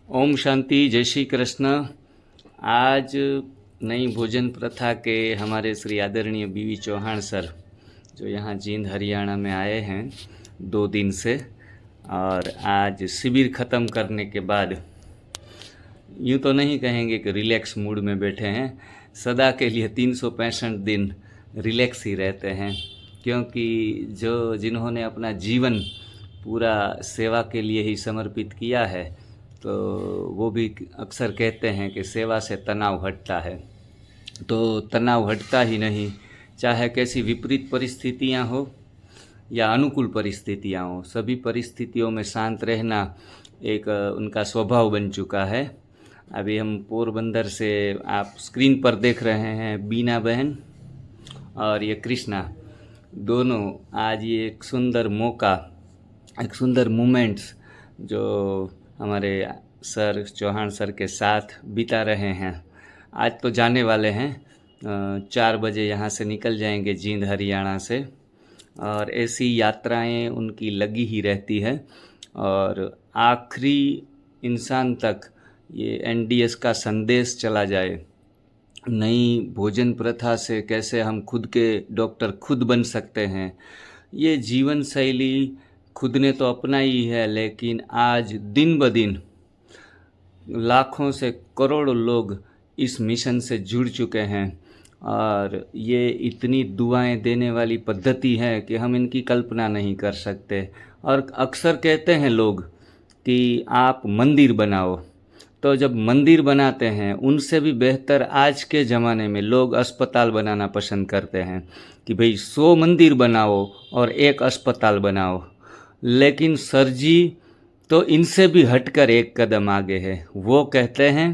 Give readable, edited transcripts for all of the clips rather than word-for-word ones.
ओम शांति, जय श्री कृष्ण। आज नई भोजन प्रथा के हमारे श्री आदरणीय बीवी चौहान सर जो यहाँ जींद हरियाणा में आए हैं 2 दिन से, और आज शिविर ख़त्म करने के बाद यूँ तो नहीं कहेंगे कि रिलैक्स मूड में बैठे हैं, सदा के लिए 365 दिन रिलैक्स ही रहते हैं, क्योंकि जिन्होंने अपना जीवन पूरा सेवा के लिए ही समर्पित किया है, तो वो भी अक्सर कहते हैं कि सेवा से तनाव हटता है। तो तनाव हटता ही नहीं, चाहे कैसी विपरीत परिस्थितियां हो या अनुकूल परिस्थितियां हो, सभी परिस्थितियों में शांत रहना एक उनका स्वभाव बन चुका है। अभी हम पोरबंदर से, आप स्क्रीन पर देख रहे हैं, बीना बहन और ये कृष्णा, दोनों आज ये एक सुंदर मौका, एक सुंदर मोमेंट्स जो हमारे सर चौहान सर के साथ बिता रहे हैं। आज तो जाने वाले हैं, 4 बजे यहाँ से निकल जाएंगे जींद हरियाणा से, और ऐसी यात्राएं उनकी लगी ही रहती है। और आखिरी इंसान तक ये एनडीएस का संदेश चला जाए, नई भोजन प्रथा से कैसे हम खुद के डॉक्टर खुद बन सकते हैं। ये जीवन शैली खुद ने तो अपनाई है, लेकिन आज दिन ब दिन लाखों से करोड़ों लोग इस मिशन से जुड़ चुके हैं, और ये इतनी दुआएं देने वाली पद्धति है कि हम इनकी कल्पना नहीं कर सकते। और अक्सर कहते हैं लोग कि आप मंदिर बनाओ, तो जब मंदिर बनाते हैं, उनसे भी बेहतर आज के ज़माने में लोग अस्पताल बनाना पसंद करते हैं कि भाई 100 मंदिर बनाओ और 1 अस्पताल बनाओ। लेकिन सर जी तो इनसे भी हटकर एक कदम आगे है। वो कहते हैं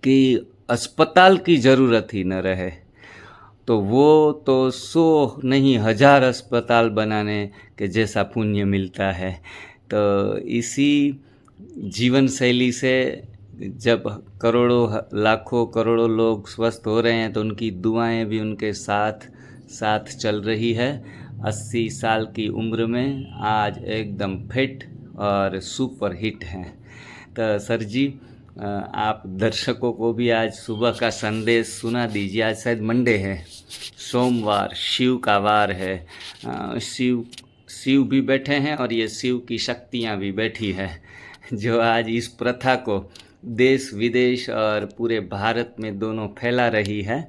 कि अस्पताल की ज़रूरत ही न रहे, तो वो तो 100 नहीं 1000 अस्पताल बनाने के जैसा पुण्य मिलता है। तो इसी जीवन शैली से जब करोड़ों लाखों करोड़ों लोग स्वस्थ हो रहे हैं, तो उनकी दुआएं भी उनके साथ साथ चल रही है। 80 साल की उम्र में आज एकदम फिट और सुपर हिट हैं। तो सर जी, आप दर्शकों को भी आज सुबह का संदेश सुना दीजिए। आज शायद मंडे है, सोमवार, शिव का वार है। शिव भी बैठे हैं और ये शिव की शक्तियाँ भी बैठी है, जो आज इस प्रथा को देश विदेश और पूरे भारत में दोनों फैला रही है।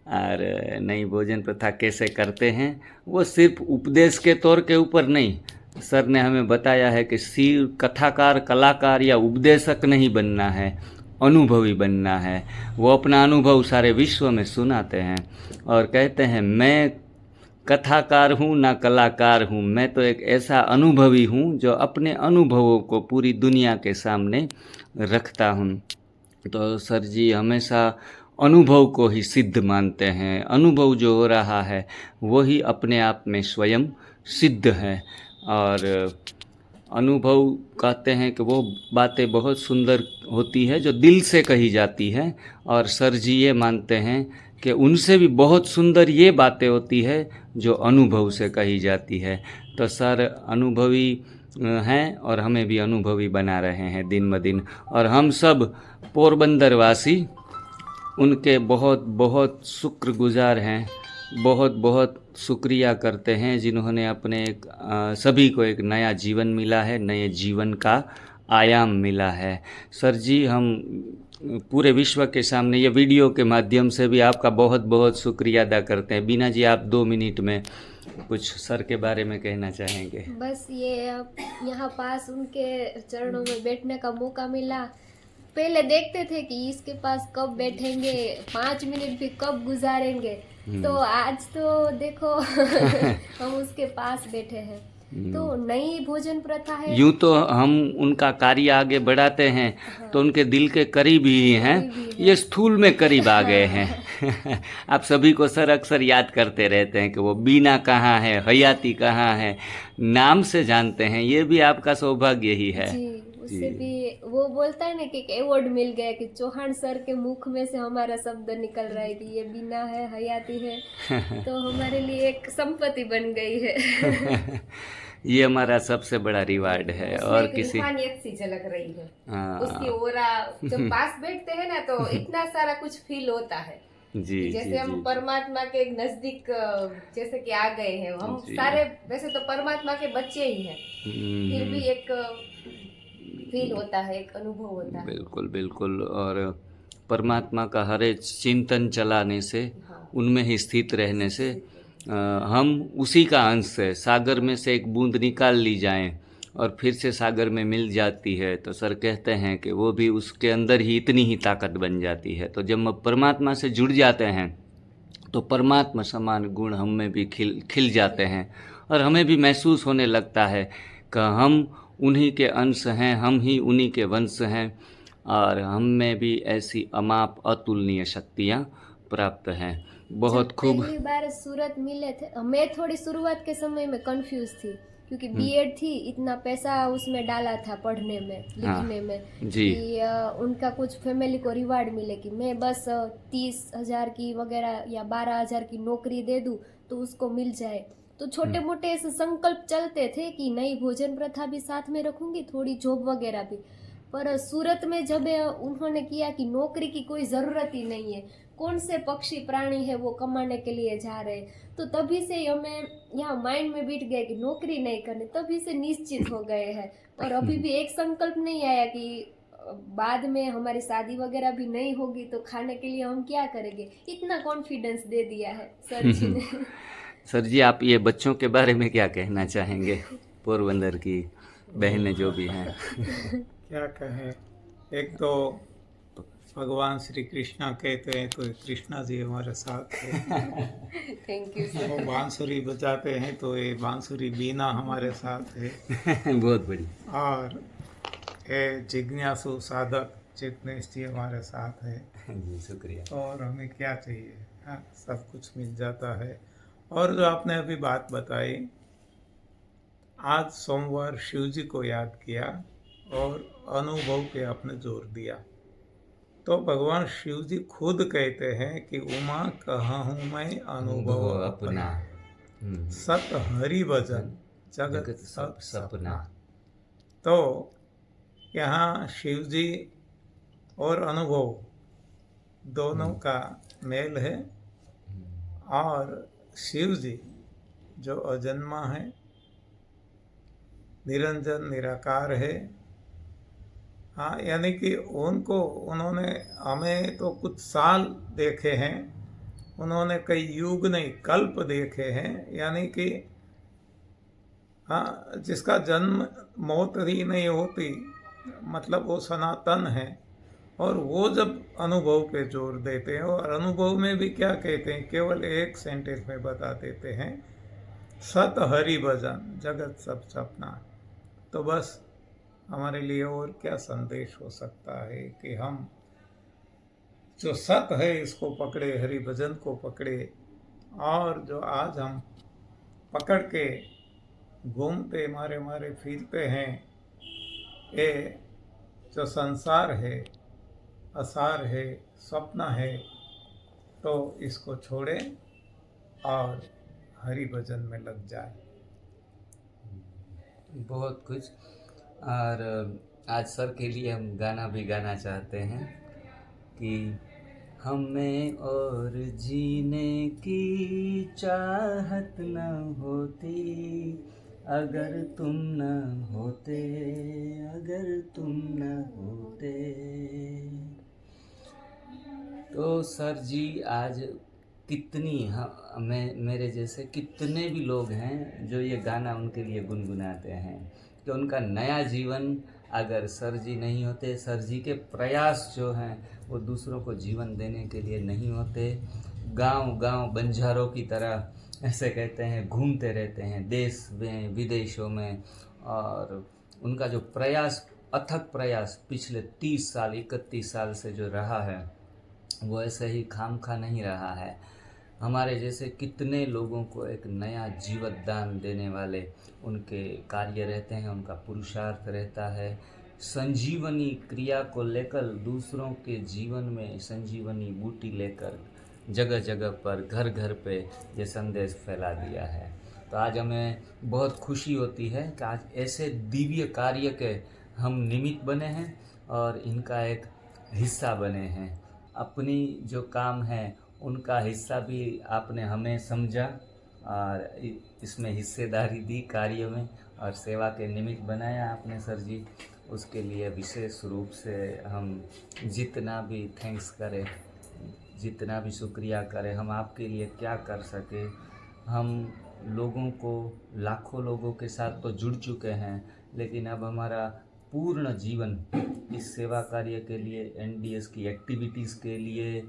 और नई भोजन प्रथा कैसे करते हैं, वो सिर्फ उपदेश के तौर के ऊपर नहीं, सर ने हमें बताया है कि सिर्फ कथाकार, कलाकार या उपदेशक नहीं बनना है, अनुभवी बनना है। वो अपना अनुभव सारे विश्व में सुनाते हैं और कहते हैं, मैं कथाकार हूँ ना कलाकार हूँ, मैं तो एक ऐसा अनुभवी हूँ जो अपने अनुभवों को पूरी दुनिया के सामने रखता हूँ। तो सर जी हमेशा अनुभव को ही सिद्ध मानते हैं। अनुभव जो हो रहा है वही अपने आप में स्वयं सिद्ध है। और अनुभव कहते हैं कि वो बातें बहुत सुंदर होती है जो दिल से कही जाती है, और सर जी ये मानते हैं कि उनसे भी बहुत सुंदर ये बातें होती है जो अनुभव से कही जाती है। तो सर अनुभवी हैं और हमें भी अनुभवी बना रहे हैं दिन ब दिन, और हम सब पोरबंदर वासी उनके बहुत बहुत शुक्रगुजार हैं, बहुत बहुत शुक्रिया करते हैं, जिन्होंने अपने सभी को एक नया जीवन मिला है, नए जीवन का आयाम मिला है। सर जी, हम पूरे विश्व के सामने ये वीडियो के माध्यम से भी आपका बहुत बहुत शुक्रिया अदा करते हैं। बीना जी, आप 2 मिनट में कुछ सर के बारे में कहना चाहेंगे? बस ये अब यहाँ पास उनके चरणों में बैठने का मौका मिला। पहले देखते थे कि इसके पास कब बैठेंगे, 5 मिनट भी कब गुजारेंगे, तो आज तो देखो हम उसके पास बैठे हैं। तो नई भोजन प्रथा है। यूँ तो हम उनका कार्य आगे बढ़ाते हैं, हाँ, तो उनके दिल के करीब ही हैं, ये स्थूल में करीब आ गए हैं। आप सभी को सर अक्सर याद करते रहते हैं कि वो बीना कहाँ है, हयाती कहाँ है, नाम से जानते हैं। ये भी आपका सौभाग्य ही है। जी, उससे भी वो बोलता है ना कि एक अवार्ड मिल गया कि चौहान सर के मुख में से हमारा शब्द निकल रहा है कि ये बीना है, हयाती है, तो हमारे लिए एक संपत्ति बन गई है। ये हमारा सबसे बड़ा रिवार्ड है। उसमें और एक किसी रूहानियत सी झलक रही है। हाँ उसकी ओरा जब पास बैठते हैं ना तो इतना सारा कुछ फील होता है जी कि जी जैसे हम जी परमात्मा के नजदीक जैसे कि आ गए हैं। हम जी। सारे वैसे तो परमात्मा के बच्चे ही हैं, फिर भी एक फील होता है, एक अनुभव होता है। बिल्कुल बिल्कुल। और परमात्मा का हर एक चिंतन चलाने से, हाँ। उनमें ही स्थित रहने से हम उसी का अंश है। सागर में से एक बूंद निकाल ली जाए और फिर से सागर में मिल जाती है, तो सर कहते हैं कि वो भी उसके अंदर ही इतनी ही ताकत बन जाती है। तो जब हम परमात्मा से जुड़ जाते हैं तो परमात्मा समान गुण हम में भी खिल जाते हैं और हमें भी महसूस होने लगता है कि हम उन्हीं के अंश हैं, हम ही उन्हीं के वंश हैं और हम में भी ऐसी अमाप अतुलनीय शक्तियाँ प्राप्त हैं। बहुत जब खूब। पहली बार सूरत मिले थे, मैं थोड़ी शुरुआत के समय में कंफ्यूज थी क्योंकि बीएड थी, इतना पैसा उसमें डाला था पढ़ने में, लिखने में जी। कि उनका कुछ फैमिली को रिवार्ड मिले कि मैं बस 30,000 की वगैरह या 12,000 की नौकरी दे दूँ तो उसको मिल जाए। तो छोटे मोटे ऐसे संकल्प चलते थे कि नई भोजन प्रथा भी साथ में रखूंगी, थोड़ी जॉब वगैरह भी। पर सूरत में जब उन्होंने किया कि नौकरी की कोई ज़रूरत ही नहीं है, कौन से पक्षी प्राणी है वो कमाने के लिए जा रहे हैं, तो तभी से हमें यहाँ माइंड में बैठ गया कि नौकरी नहीं करनी, तभी से निश्चित हो गए हैं। और अभी भी एक संकल्प नहीं आया कि बाद में हमारी शादी वगैरह भी नहीं होगी तो खाने के लिए हम क्या करेंगे। इतना कॉन्फिडेंस दे दिया है सर जी ने। सर जी, आप ये बच्चों के बारे में क्या कहना चाहेंगे? पोरबंदर की बहनें जो भी हैं। क्या कहें, एक तो भगवान श्री कृष्णा कहते हैं तो कृष्णा जी हमारे साथ है। Thank you sir. वो बांसुरी बजाते हैं तो ये बांसुरी बीना हमारे साथ है। बहुत बढ़िया। और ये जिज्ञासु साधक जिग्नेश जी हमारे साथ है। जी शुक्रिया। और हमें क्या चाहिए, हाँ सब कुछ मिल जाता है। और जो आपने अभी बात बताई, आज सोमवार शिव जी को याद किया और अनुभव पे आपने जोर दिया, तो भगवान शिव जी खुद कहते हैं कि उमा कहूँ मैं अनुभव अपना, सत हरि भजन जगत सब सपना। तो यहाँ शिव जी और अनुभव दोनों का मेल है। और शिव जी जो अजन्मा है, निरंजन निराकार है, हाँ, यानी कि उन्होंने हमें तो कुछ साल देखे हैं, उन्होंने कई युग नहीं कल्प देखे हैं। यानी कि हाँ, जिसका जन्म मौत ही नहीं होती, मतलब वो सनातन है। और वो जब अनुभव पे जोर देते हैं, और अनुभव में भी क्या कहते हैं, केवल एक सेंटेंस में बता देते हैं, सत हरि भजन जगत सब सपना। तो बस हमारे लिए और क्या संदेश हो सकता है कि हम जो सत है इसको पकड़े, हरि भजन को पकड़े। और जो आज हम पकड़ के घूमते मारे मारे फिरते हैं, ये जो संसार है, असार है, स्वप्न है, तो इसको छोड़ें और हरि भजन में लग जाए। बहुत कुछ। और आज सर के लिए हम गाना भी गाना चाहते हैं कि हमें और जीने की चाहत न होती अगर तुम न होते, अगर तुम न होते। तो सर जी आज कितनी मेरे जैसे कितने भी लोग हैं जो ये गाना उनके लिए गुनगुनाते हैं कि उनका नया जीवन अगर सर जी नहीं होते, सर जी के प्रयास जो हैं वो दूसरों को जीवन देने के लिए नहीं होते, गांव गांव बंजारों की तरह ऐसे कहते हैं घूमते रहते हैं देश में विदेशों में। और उनका जो प्रयास, अथक प्रयास पिछले 30 साल 31 साल से जो रहा है वो ऐसे ही खामखा नहीं रहा है। हमारे जैसे कितने लोगों को एक नया जीवतदान देने वाले उनके कार्य रहते हैं, उनका पुरुषार्थ रहता है संजीवनी क्रिया को लेकर, दूसरों के जीवन में संजीवनी बूटी लेकर जगह जगह पर, घर घर पे ये संदेश फैला दिया है। तो आज हमें बहुत खुशी होती है कि आज ऐसे दिव्य कार्य के हम निमित्त बने हैं और इनका एक हिस्सा बने हैं। अपनी जो काम है उनका हिस्सा भी आपने हमें समझा और इसमें हिस्सेदारी दी कार्य में और सेवा के निमित्त बनाया आपने सर जी। उसके लिए विशेष रूप से हम जितना भी थैंक्स करें, जितना भी शुक्रिया करें, हम आपके लिए क्या कर सके। हम लोगों को, लाखों लोगों के साथ तो जुड़ चुके हैं, लेकिन अब हमारा पूर्ण जीवन इस सेवा कार्य के लिए, एनडीएस की एक्टिविटीज़ के लिए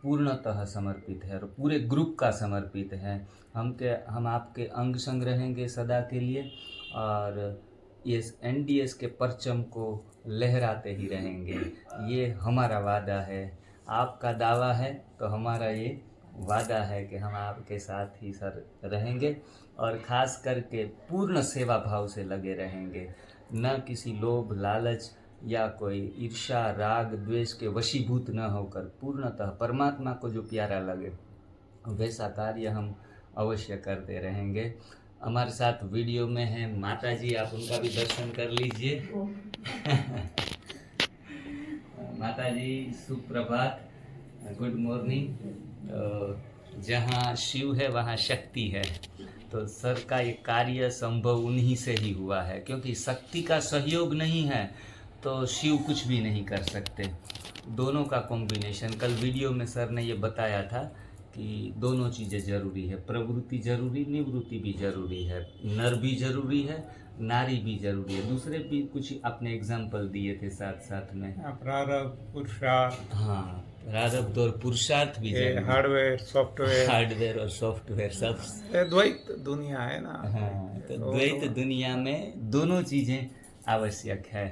पूर्णतः समर्पित है और पूरे ग्रुप का समर्पित है। हम आपके अंग संग रहेंगे सदा के लिए और इस एनडीएस के परचम को लहराते ही रहेंगे। ये हमारा वादा है। आपका दावा है तो हमारा ये वादा है कि हम आपके साथ ही सर रहेंगे और ख़ास करके पूर्ण सेवा भाव से लगे रहेंगे, न किसी लोभ लालच या कोई ईर्ष्या राग द्वेष के वशीभूत न होकर पूर्णतः परमात्मा को जो प्यारा लगे वैसा कार्य हम अवश्य करते रहेंगे। हमारे साथ वीडियो में है माता जी, आप उनका भी दर्शन कर लीजिए। माता जी सुप्रभात, गुड मॉर्निंग। तो जहाँ शिव है वहाँ शक्ति है। तो सर का ये कार्य संभव उन्हीं से ही हुआ है, क्योंकि शक्ति का सहयोग नहीं है तो शिव कुछ भी नहीं कर सकते। दोनों का कॉम्बिनेशन, कल वीडियो में सर ने ये बताया था कि दोनों चीज़ें ज़रूरी है, प्रवृत्ति जरूरी, निवृत्ति भी ज़रूरी है, नर भी ज़रूरी है, नारी भी ज़रूरी है। दूसरे भी कुछ आपने एग्जाम्पल दिए थे साथ साथ में, प्रारब्ध पुरुषार्थ, हाँ प्रारब्ध और पुरुषार्थ भी जरूरी, हार्डवेयर और सॉफ्टवेयर सब। द्वैत दुनिया है ना। हाँ, तो द्वैत दुनिया में दोनों चीज़ें आवश्यक है।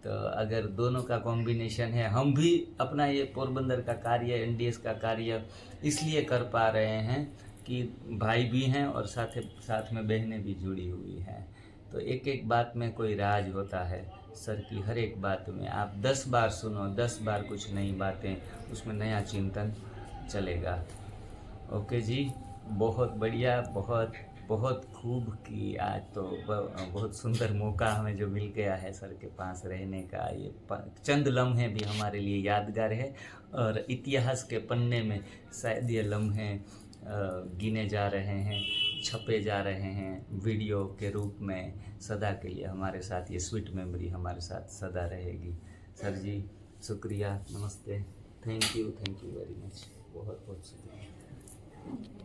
तो अगर दोनों का कॉम्बिनेशन है, हम भी अपना ये पोरबंदर का कार्य, एनडीएस का कार्य इसलिए कर पा रहे हैं कि भाई भी हैं और साथ में बहनें भी जुड़ी हुई हैं। तो एक एक बात में कोई राज होता है। सर की हर एक बात में आप 10 बार सुनो, 10 बार कुछ नई बातें, उसमें नया चिंतन चलेगा। ओके जी, बहुत बढ़िया, बहुत बहुत खूब की। आज तो बहुत सुंदर मौका हमें जो मिल गया है सर के पास रहने का। ये चंद लम्हे भी हमारे लिए यादगार है और इतिहास के पन्ने में शायद ये लम्हे गिने जा रहे हैं, छपे जा रहे हैं वीडियो के रूप में। सदा के लिए हमारे साथ ये स्वीट मेमोरी हमारे साथ सदा रहेगी। सर जी शुक्रिया, नमस्ते, थैंक यू वेरी मच, बहुत बहुत शुक्रिया।